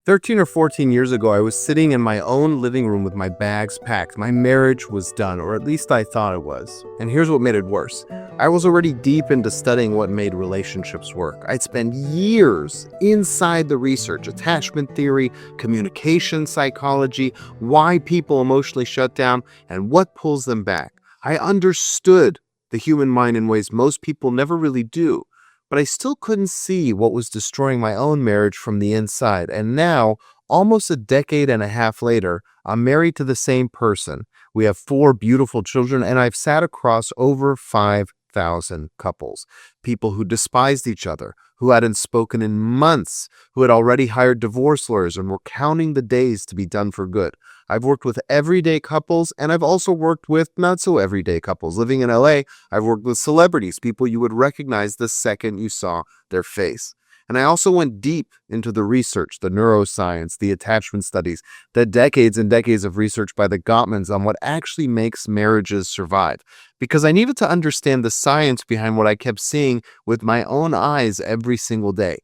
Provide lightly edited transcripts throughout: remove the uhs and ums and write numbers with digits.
13 or 14 years ago, I was sitting in my own living room with my bags packed. My marriage was done, or at least I thought it was. And here's what made it worse. I was already deep into studying what made relationships work. I'd spent years inside the research, attachment theory, communication psychology, why people emotionally shut down, and what pulls them back. I understood the human mind in ways most people never really do. But I still couldn't see what was destroying my own marriage from the inside. And now, almost a decade and a half later, I'm married to the same person. We have 4 beautiful children, and I've sat across over 5,000 couples. People who despised each other, who hadn't spoken in months, who had already hired divorce lawyers and were counting the days to be done for good. I've worked with everyday couples, and I've also worked with not so everyday couples. Living in LA, I've worked with celebrities, people you would recognize the second you saw their face. And I also went deep into the research, the neuroscience, the attachment studies, the decades and decades of research by the Gottmans on what actually makes marriages survive. Because I needed to understand the science behind what I kept seeing with my own eyes every single day.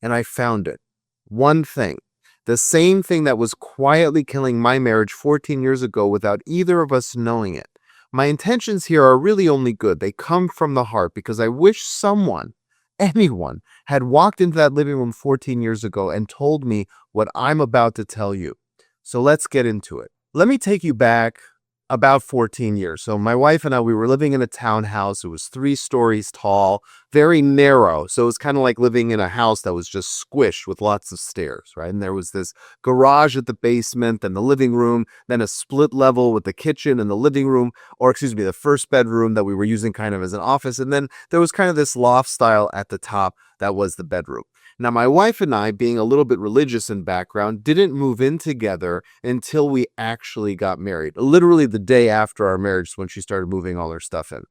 And I found it. One thing. The same thing that was quietly killing my marriage 14 years ago without either of us knowing it. My intentions here are really only good. They come from the heart because I wish anyone, had walked into that living room 14 years ago and told me what I'm about to tell you. So let's get into it. Let me take you back about 14 years. So my wife and I, we were living in a townhouse. It was 3 stories tall, very narrow. So it was kind of like living in a house that was just squished with lots of stairs, right? And there was this garage at the basement, then the living room, then a split level with the kitchen and the living room, the first bedroom that we were using kind of as an office. And then there was kind of this loft style at the top that was the bedroom. Now, my wife and I, being a little bit religious in background, didn't move in together until we actually got married. Literally the day after our marriage is when she started moving all her stuff in.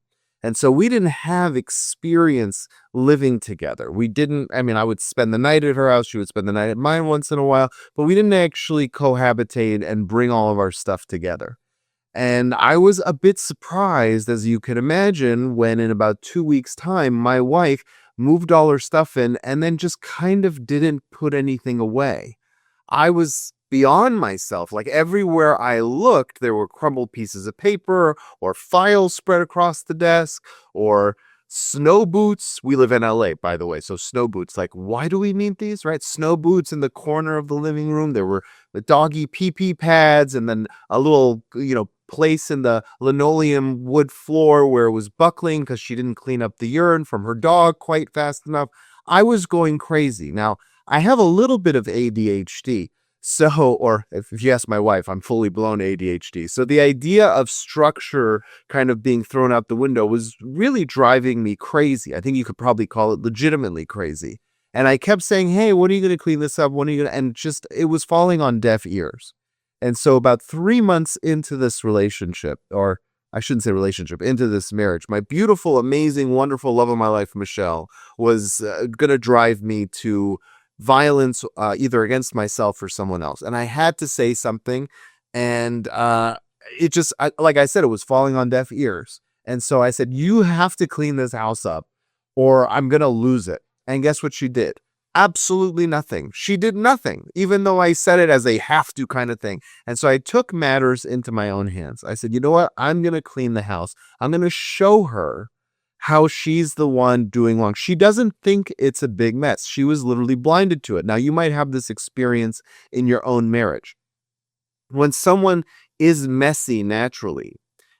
And so we didn't have experience living together. I would spend the night at her house. She would spend the night at mine once in a while, but we didn't actually cohabitate and bring all of our stuff together. And I was a bit surprised, as you can imagine, when in about 2 weeks' time, my wife moved all her stuff in and then just kind of didn't put anything away. I was beyond myself. Like everywhere I looked, there were crumbled pieces of paper or files spread across the desk or snow boots. We live in LA, by the way. So snow boots, like, why do we need these, right? Snow boots in the corner of the living room. There were the doggy pee-pee pads and then a little, place in the linoleum wood floor where it was buckling because she didn't clean up the urine from her dog quite fast enough. I was going crazy. Now, I have a little bit of ADHD. Or if you ask my wife, I'm fully blown ADHD. So the idea of structure kind of being thrown out the window was really driving me crazy. I think you could probably call it legitimately crazy. And I kept saying, hey, when are you going to clean this up? When are you going to? And just, it was falling on deaf ears. And so about 3 months into this relationship, or I shouldn't say relationship, into this marriage, my beautiful, amazing, wonderful love of my life, Michelle, was going to drive me to violence, either against myself or someone else. And I had to say something. And like I said, it was falling on deaf ears. And so I said, you have to clean this house up or I'm going to lose it. And guess what she did? Absolutely nothing. She did nothing, even though I said it as a have to kind of thing. And so I took matters into my own hands. I said, you know what? I'm going to clean the house. I'm going to show her how she's the one doing wrong. She doesn't think it's a big mess. She was literally blinded to it. Now, you might have this experience in your own marriage. When someone is messy naturally,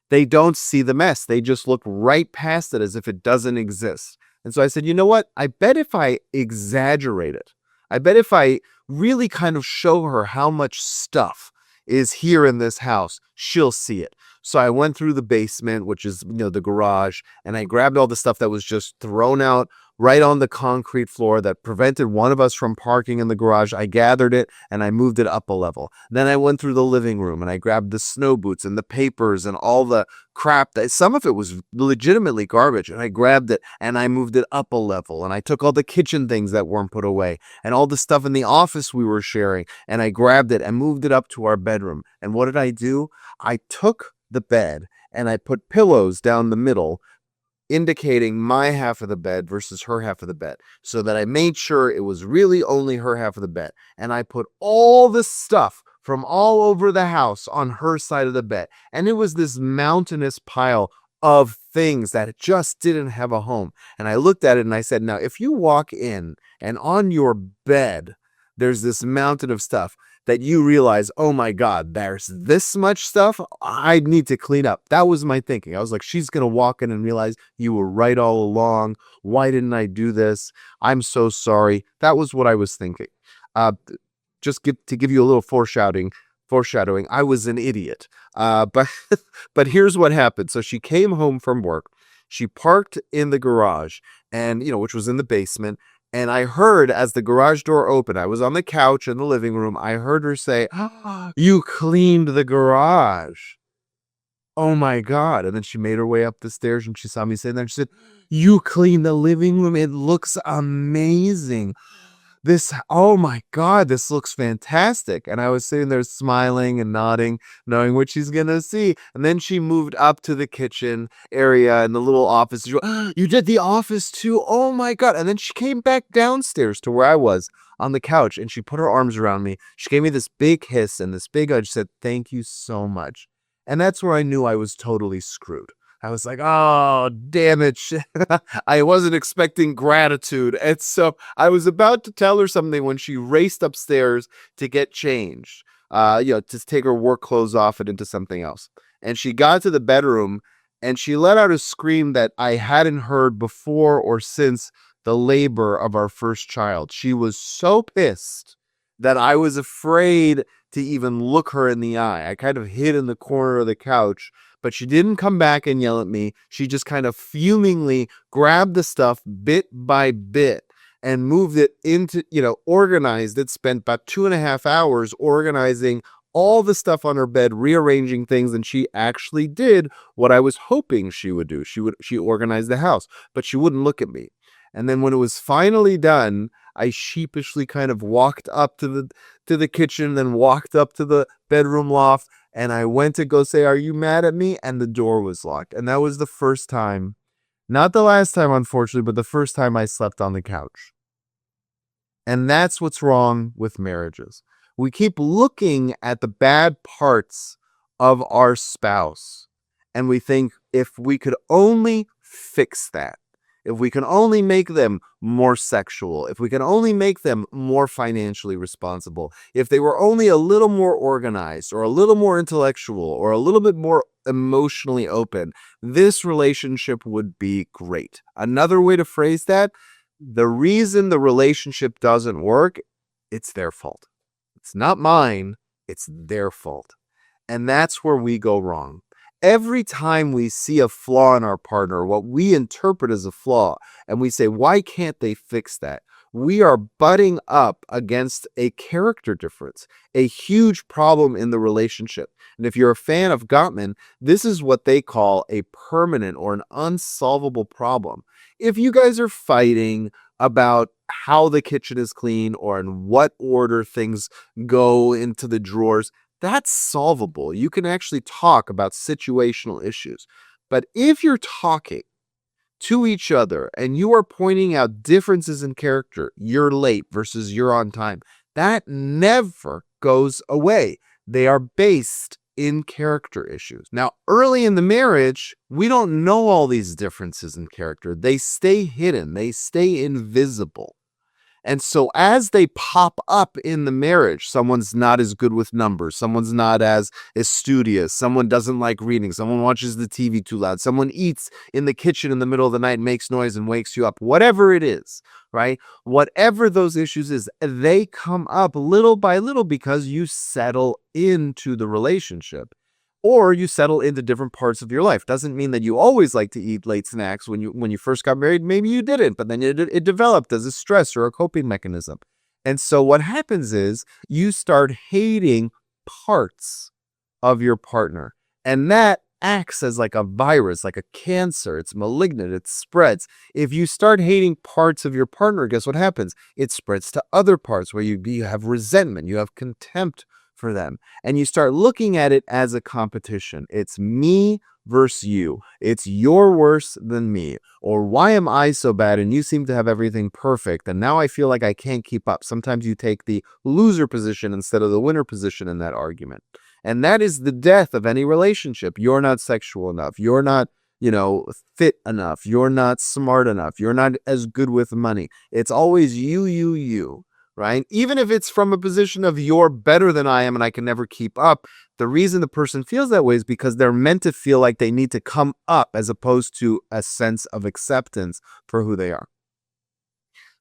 they don't see the mess. They just look right past it as if it doesn't exist. And so I said, you know what? I bet if I exaggerate it, I bet if I really kind of show her how much stuff is here in this house, she'll see it. So I went through the basement, which is, the garage, and I grabbed all the stuff that was just thrown out right on the concrete floor that prevented one of us from parking in the garage. I gathered it and I moved it up a level. Then I went through the living room and I grabbed the snow boots and the papers and all the crap that some of it was legitimately garbage. And I grabbed it and I moved it up a level. And I took all the kitchen things that weren't put away and all the stuff in the office we were sharing. And I grabbed it and moved it up to our bedroom. And what did I do? I took the bed and I put pillows down the middle indicating my half of the bed versus her half of the bed, so that I made sure it was really only her half of the bed. And I put all the stuff from all over the house on her side of the bed. And it was this mountainous pile of things that just didn't have a home. And I looked at it and I said, now, if you walk in and on your bed, there's this mountain of stuff that you realize, oh my God, there's this much stuff I need to clean up. That was my thinking. I was like, she's going to walk in and realize you were right all along. Why didn't I do this? I'm so sorry. That was what I was thinking. To give you a little foreshadowing, I was an idiot. But but here's what happened. So she came home from work. She parked in the garage, and which was in the basement. And I heard, as the garage door opened, I was on the couch in the living room. I heard her say, "You cleaned the garage. Oh my God." And then she made her way up the stairs and she saw me sitting there. She said, "You cleaned the living room. It looks amazing. Oh my God, this looks fantastic." And I was sitting there smiling and nodding, knowing what she's going to see. And then she moved up to the kitchen area and the little office. She went, "You did the office too? Oh my God." And then she came back downstairs to where I was on the couch and she put her arms around me. She gave me this big kiss and this big hug. She said, "Thank you so much." And that's where I knew I was totally screwed. I was like, oh, damn it. I wasn't expecting gratitude. And so I was about to tell her something when she raced upstairs to get changed, to take her work clothes off and into something else. And she got to the bedroom and she let out a scream that I hadn't heard before or since the labor of our first child. She was so pissed that I was afraid to even look her in the eye. I kind of hid in the corner of the couch. But she didn't come back and yell at me. She just kind of fumingly grabbed the stuff bit by bit and moved it into, organized it, spent about 2.5 hours organizing all the stuff on her bed, rearranging things. And she actually did what I was hoping she would do. She organized the house, but she wouldn't look at me. And then when it was finally done, I sheepishly kind of walked up to the kitchen, then walked up to the bedroom loft. And I went to go say, "Are you mad at me?" And the door was locked. And that was the first time, not the last time, unfortunately, but the first time I slept on the couch. And that's what's wrong with marriages. We keep looking at the bad parts of our spouse. And we think, if we could only fix that, if we can only make them more sexual, if we can only make them more financially responsible, if they were only a little more organized or a little more intellectual or a little bit more emotionally open, this relationship would be great. Another way to phrase that, the reason the relationship doesn't work, it's their fault. It's not mine, it's their fault. And that's where we go wrong. Every time we see a flaw in our partner, what we interpret as a flaw, and we say, why can't they fix that? We are butting up against a character difference, a huge problem in the relationship. And if you're a fan of Gottman, this is what they call a permanent or an unsolvable problem. If you guys are fighting about how the kitchen is clean or in what order things go into the drawers, that's solvable. You can actually talk about situational issues. But if you're talking to each other and you are pointing out differences in character, you're late versus you're on time, that never goes away. They are based in character issues. Now, early in the marriage, we don't know all these differences in character. They stay hidden. They stay invisible. And so as they pop up in the marriage, someone's not as good with numbers, someone's not as studious, someone doesn't like reading, someone watches the TV too loud, someone eats in the kitchen in the middle of the night, makes noise and wakes you up, whatever it is, right? Whatever those issues is, they come up little by little because you settle into the relationship. Or you settle into different parts of your life. Doesn't mean that you always like to eat late snacks. When you first got married, maybe you didn't, but then it developed as a stress or a coping mechanism. And so what happens is you start hating parts of your partner. And that acts as like a virus, like a cancer. It's malignant. It spreads. If you start hating parts of your partner, guess what happens? It spreads to other parts where you have resentment, you have contempt for them. And you start looking at it as a competition. It's me versus you. It's you're worse than me. Or why am I so bad and you seem to have everything perfect? And now I feel like I can't keep up. Sometimes you take the loser position instead of the winner position in that argument. And that is the death of any relationship. You're not sexual enough. You're not, fit enough. You're not smart enough. You're not as good with money. It's always you, right? Even if it's from a position of you're better than I am and I can never keep up, the reason the person feels that way is because they're meant to feel like they need to come up as opposed to a sense of acceptance for who they are.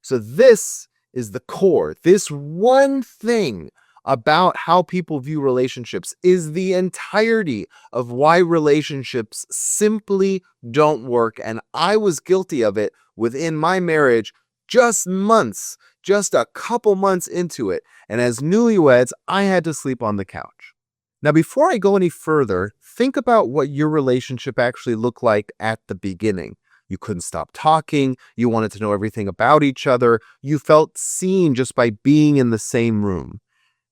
So this is the core. This one thing about how people view relationships is the entirety of why relationships simply don't work. And I was guilty of it within my marriage just a couple months into it. And as newlyweds, I had to sleep on the couch. Now, before I go any further, think about what your relationship actually looked like at the beginning. You couldn't stop talking. You wanted to know everything about each other. You felt seen just by being in the same room.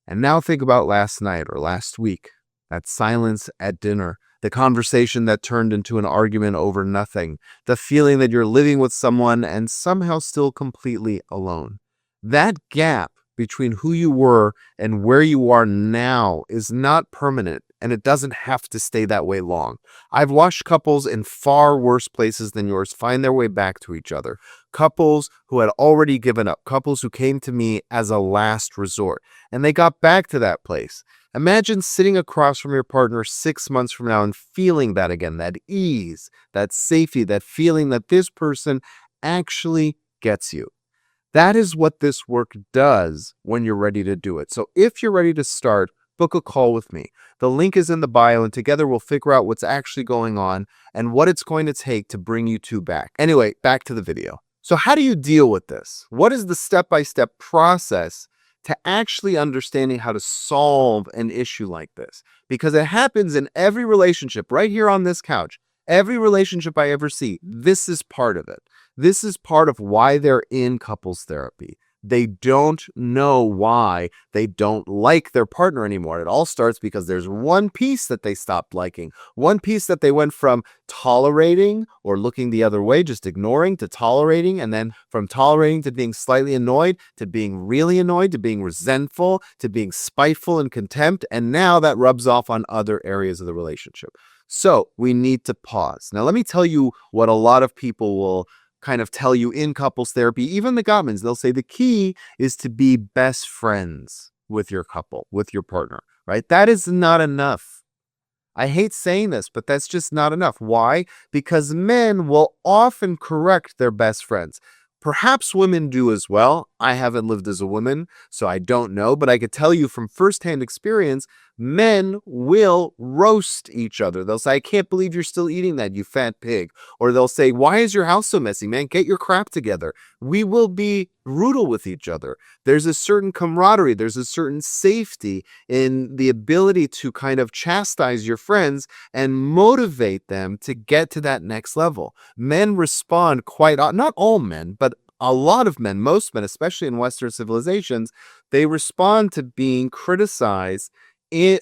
And now think about last night or last week, that silence at dinner, the conversation that turned into an argument over nothing, the feeling that you're living with someone and somehow still completely alone. That gap between who you were and where you are now is not permanent, and it doesn't have to stay that way long. I've watched couples in far worse places than yours find their way back to each other. Couples who had already given up, couples who came to me as a last resort, and they got back to that place. Imagine sitting across from your partner 6 months from now and feeling that again, that ease, that safety, that feeling that this person actually gets you. That is what this work does when you're ready to do it. So if you're ready to start, book a call with me. The link is in the bio, and together we'll figure out what's actually going on and what it's going to take to bring you two back. Anyway, back to the video. So how do you deal with this? What is the step-by-step process to actually understanding how to solve an issue like this? Because it happens in every relationship right here on this couch. Every relationship I ever see, this is part of it. This is part of why they're in couples therapy. They don't know why they don't like their partner anymore. It all starts because there's one piece that they stopped liking, one piece that they went from tolerating or looking the other way, just ignoring, to tolerating, and then from tolerating to being slightly annoyed, to being really annoyed, to being resentful, to being spiteful and contempt, and now that rubs off on other areas of the relationship. So we need to pause. Now, let me tell you what a lot of people will kind of tell you in couples therapy, even the Gottmans. They'll say the key is to be best friends with your couple, with your partner, right? That is not enough. I hate saying this, but that's just not enough. Why? Because men will often correct their best friends. Perhaps women do as well. I haven't lived as a woman, so I don't know, but I could tell you from firsthand experience, men will roast each other. They'll say, I can't believe you're still eating that, you fat pig. Or they'll say, why is your house so messy, man? Get your crap together. We will be brutal with each other. There's a certain camaraderie. There's a certain safety in the ability to kind of chastise your friends and motivate them to get to that next level. Men respond not all men, but a lot of men, most men, especially in Western civilizations, they respond to being criticized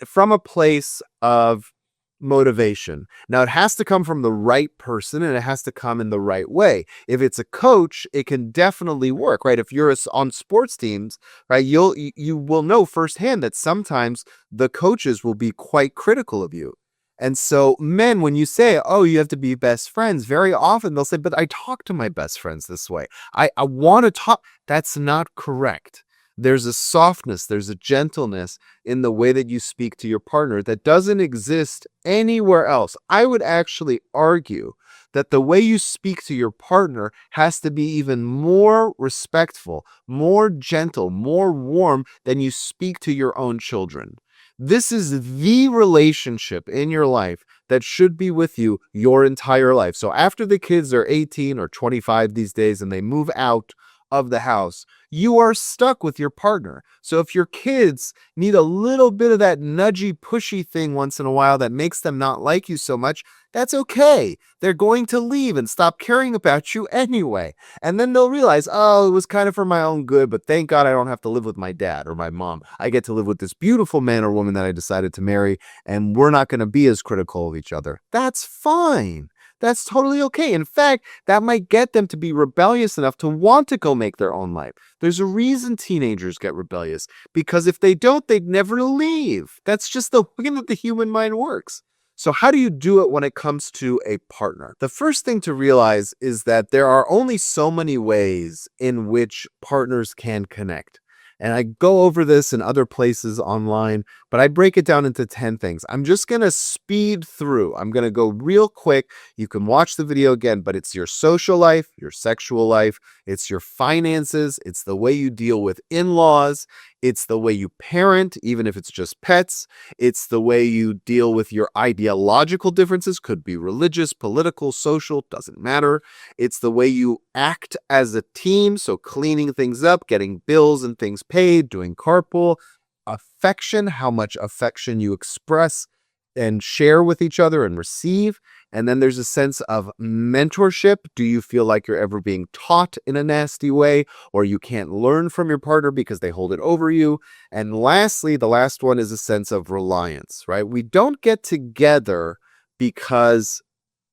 from a place of motivation. Now, it has to come from the right person and it has to come in the right way. If it's a coach, it can definitely work, right? If you're on sports teams, right, you will know firsthand that sometimes the coaches will be quite critical of you. And so men, when you say, oh, you have to be best friends, very often they'll say, but I talk to my best friends this way. I want to talk. That's not correct. There's a softness, there's a gentleness in the way that you speak to your partner that doesn't exist anywhere else. I would actually argue that the way you speak to your partner has to be even more respectful, more gentle, more warm than you speak to your own children. This is the relationship in your life that should be with you your entire life. So after the kids are 18 or 25 these days and they move out of the house, you are stuck with your partner. So if your kids need a little bit of that nudgy, pushy thing once in a while that makes them not like you so much, that's okay. They're going to leave and stop caring about you anyway. And then they'll realize, oh, it was kind of for my own good, but thank God I don't have to live with my dad or my mom. I get to live with this beautiful man or woman that I decided to marry, and we're not going to be as critical of each other. That's fine. That's totally okay. In fact, that might get them to be rebellious enough to want to go make their own life. There's a reason teenagers get rebellious, because if they don't, they'd never leave. That's just the way that the human mind works. So how do you do it when it comes to a partner? The first thing to realize is that there are only so many ways in which partners can connect. And I go over this in other places online, but I break it down into 10 things. I'm just going to speed through. I'm going to go real quick. You can watch the video again, but it's your social life, your sexual life, it's your finances, it's the way you deal with in-laws, it's the way you parent, even if it's just pets, it's the way you deal with your ideological differences, could be religious, political, social, doesn't matter. It's the way you act as a team, so cleaning things up, getting bills and things paid, doing carpool. Affection, how much affection you express and share with each other and receive. And then there's a sense of mentorship. Do you feel like you're ever being taught in a nasty way, or you can't learn from your partner because they hold it over you? And lastly, the last one is a sense of reliance, right? We don't get together because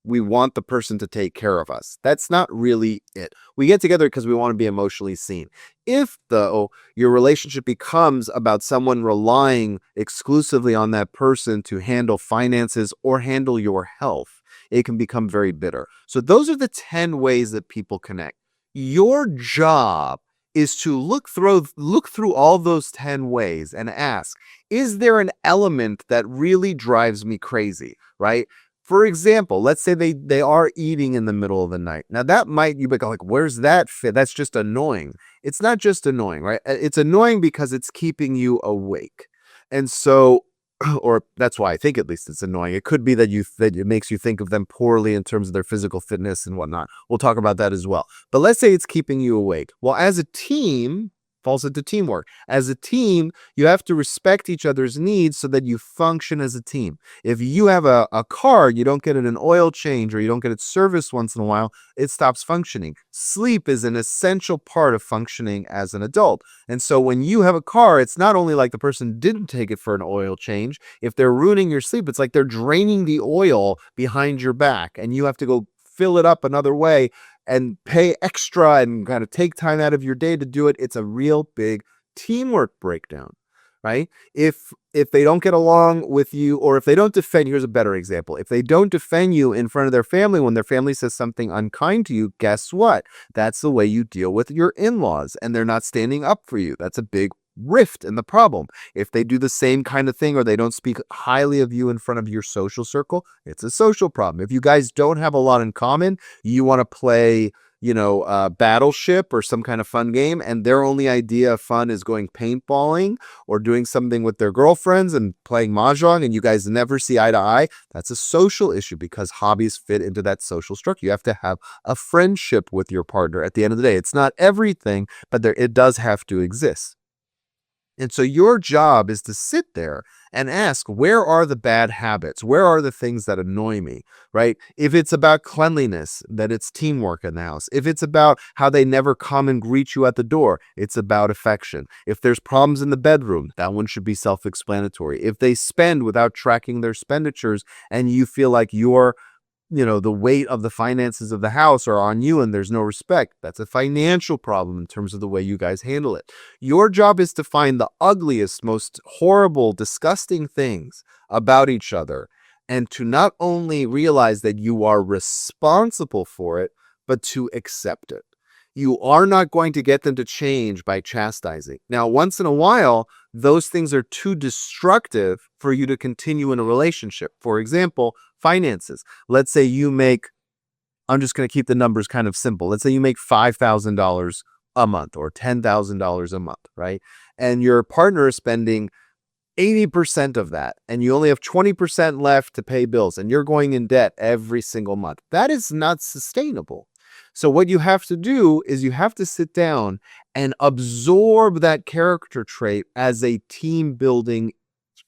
we want the person to take care of us. That's not really it. We get together because we want to be emotionally seen. If, though, your relationship becomes about someone relying exclusively on that person to handle finances or handle your health, it can become very bitter. So those are the 10 ways that people connect. Your job is to look through all those 10 ways and ask, is there an element that really drives me crazy, right? For example, let's say they are eating in the middle of the night. Now that might, you might go like, where's that fit? That's just annoying. It's not just annoying, right? It's annoying because it's keeping you awake. And so, or that's why I think at least it's annoying. It could be that it makes you think of them poorly in terms of their physical fitness and whatnot. We'll talk about that as well. But let's say it's keeping you awake. Well, as a team, falls into teamwork. As a team, you have to respect each other's needs so that you function as a team. If you have a car, you don't get an oil change or you don't get it serviced once in a while, it stops functioning. Sleep is an essential part of functioning as an adult. And so when you have a car, it's not only like the person didn't take it for an oil change. If they're ruining your sleep, it's like they're draining the oil behind your back and you have to go fill it up another way and pay extra and kind of take time out of your day to do it. It's a real big teamwork breakdown, right? If they don't get along with you, or if they don't defend, here's a better example. If they don't defend you in front of their family when their family says something unkind to you, guess what? That's the way you deal with your in-laws, and they're not standing up for you. That's a big rift in the problem. If they do the same kind of thing or they don't speak highly of you in front of your social circle, it's a social problem. If you guys don't have a lot in common, you want to play, Battleship or some kind of fun game, and their only idea of fun is going paintballing or doing something with their girlfriends and playing mahjong, and you guys never see eye to eye, that's a social issue because hobbies fit into that social structure. You have to have a friendship with your partner at the end of the day. It's not everything, but it does have to exist. And so your job is to sit there and ask, where are the bad habits? Where are the things that annoy me, right? If it's about cleanliness, then it's teamwork in the house. If it's about how they never come and greet you at the door, it's about affection. If there's problems in the bedroom, that one should be self-explanatory. If they spend without tracking their expenditures and you feel like you're the weight of the finances of the house are on you and there's no respect, that's a financial problem in terms of the way you guys handle it. Your job is to find the ugliest, most horrible, disgusting things about each other and to not only realize that you are responsible for it, but to accept it. You are not going to get them to change by chastising. Now, once in a while, those things are too destructive for you to continue in a relationship. For example, finances. Let's say you make, I'm just going to keep the numbers kind of simple. Let's say you make $5,000 a month or $10,000 a month, right? And your partner is spending 80% of that, and you only have 20% left to pay bills, and you're going in debt every single month. That is not sustainable. So what you have to do is you have to sit down and absorb that character trait as a team building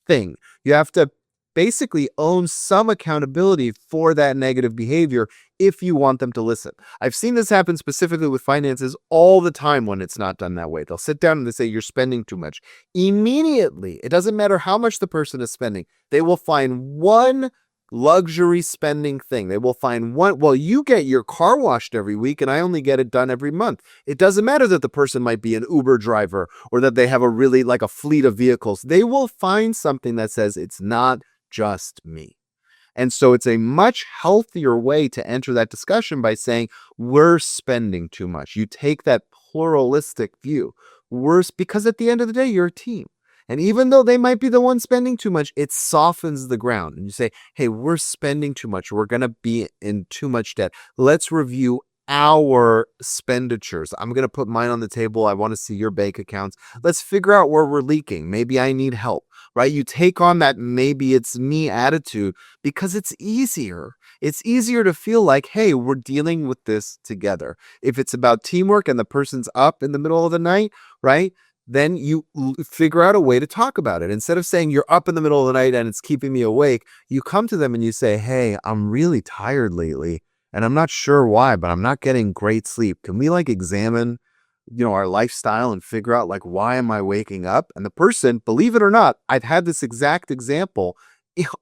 thing. You have to basically own some accountability for that negative behavior if you want them to listen. I've seen this happen specifically with finances all the time when it's not done that way. They'll sit down and they say, you're spending too much. Immediately, it doesn't matter how much the person is spending, they will find one luxury spending thing. They will find one, well, you get your car washed every week and I only get it done every month. It doesn't matter that the person might be an Uber driver or that they have a really like a fleet of vehicles. They will find something that says it's not just me. And so it's a much healthier way to enter that discussion by saying, we're spending too much. You take that pluralistic view. Because at the end of the day, you're a team. And even though they might be the one spending too much, it softens the ground. And you say, hey, we're spending too much. We're going to be in too much debt. Let's review our expenditures. I'm going to put mine on the table. I want to see your bank accounts. Let's figure out where we're leaking. Maybe I need help, right? You take on that maybe it's me attitude because it's easier. It's easier to feel like, hey, we're dealing with this together. If it's about teamwork and the person's up in the middle of the night, right? Then you figure out a way to talk about it. Instead of saying you're up in the middle of the night and it's keeping me awake, you come to them and you say, hey, I'm really tired lately. And I'm not sure why, but I'm not getting great sleep. Can we like examine, our lifestyle and figure out like, why am I waking up? And the person, believe it or not, I've had this exact example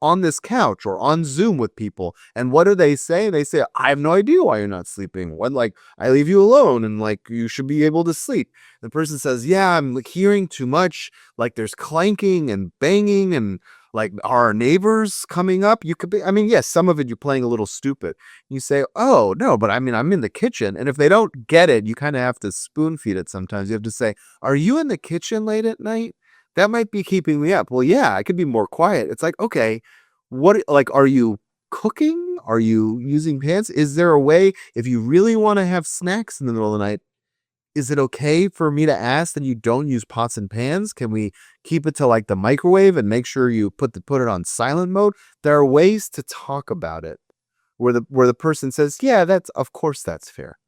on this couch or on Zoom with people. And what do they say? They say, I have no idea why you're not sleeping. What, like, I leave you alone and like, you should be able to sleep. The person says, yeah, I'm like hearing too much. Like there's clanking and banging and like, are our neighbors coming up? You could be, yes, some of it you're playing a little stupid. You say, oh, no, but I'm in the kitchen. And if they don't get it, you kind of have to spoon feed it sometimes. You have to say, are you in the kitchen late at night? That might be keeping me up. Well, yeah, I could be more quiet. It's like, okay, are you cooking? Are you using pans? Is there a way, if you really want to have snacks in the middle of the night, is it okay for me to ask that you don't use pots and pans? Can we keep it to like the microwave and make sure you put it on silent mode? There are ways to talk about it where the person says, yeah, of course that's fair,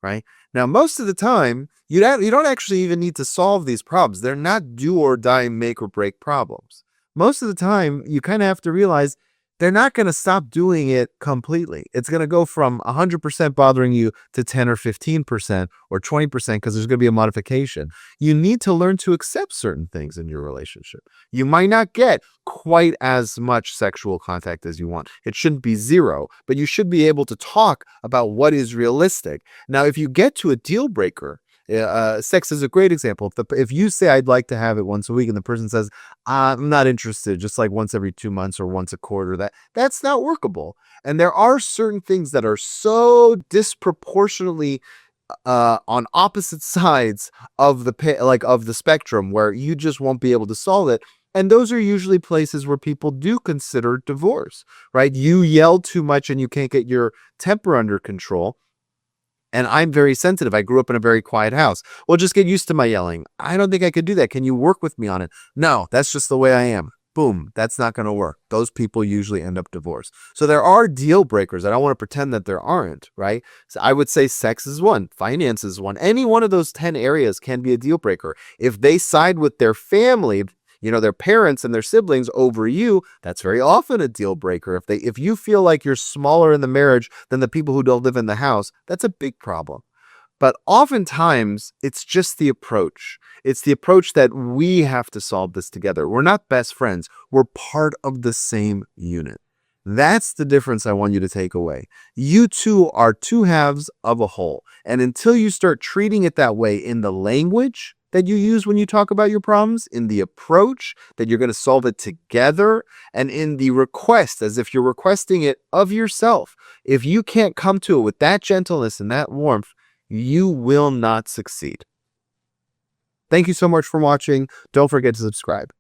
right? Now, most of the time, you don't actually even need to solve these problems. They're not do or die, make or break problems. Most of the time, you kind of have to realize they're not going to stop doing it completely. It's going to go from 100% bothering you to 10 or 15% or 20% because there's going to be a modification. You need to learn to accept certain things in your relationship. You might not get quite as much sexual contact as you want. It shouldn't be zero, but you should be able to talk about what is realistic. Now, if you get to a deal breaker, sex is a great example. If you say, I'd like to have it once a week, and the person says, I'm not interested, just like once every 2 months or once a quarter, that's not workable. And there are certain things that are so disproportionately on opposite sides of the spectrum where you just won't be able to solve it. And those are usually places where people do consider divorce, right? You yell too much and you can't get your temper under control. And I'm very sensitive. I grew up in a very quiet house. Well, just get used to my yelling. I don't think I could do that. Can you work with me on it? No, that's just the way I am. Boom, that's not going to work. Those people usually end up divorced. So there are deal breakers. I don't want to pretend that there aren't, right? So I would say sex is one, finance is one. Any one of those 10 areas can be a deal breaker. If they side with their family, their parents and their siblings over you, that's very often a deal breaker. If you feel like you're smaller in the marriage than the people who don't live in the house, that's a big problem. But oftentimes it's just the approach. It's the approach that we have to solve this together. We're not best friends. We're part of the same unit. That's the difference I want you to take away. You two are two halves of a whole. And until you start treating it that way in the language that you use when you talk about your problems, in the approach that you're going to solve it together, and in the request, as if you're requesting it of yourself, if you can't come to it with that gentleness and that warmth, you will not succeed. Thank you so much for watching. Don't forget to subscribe.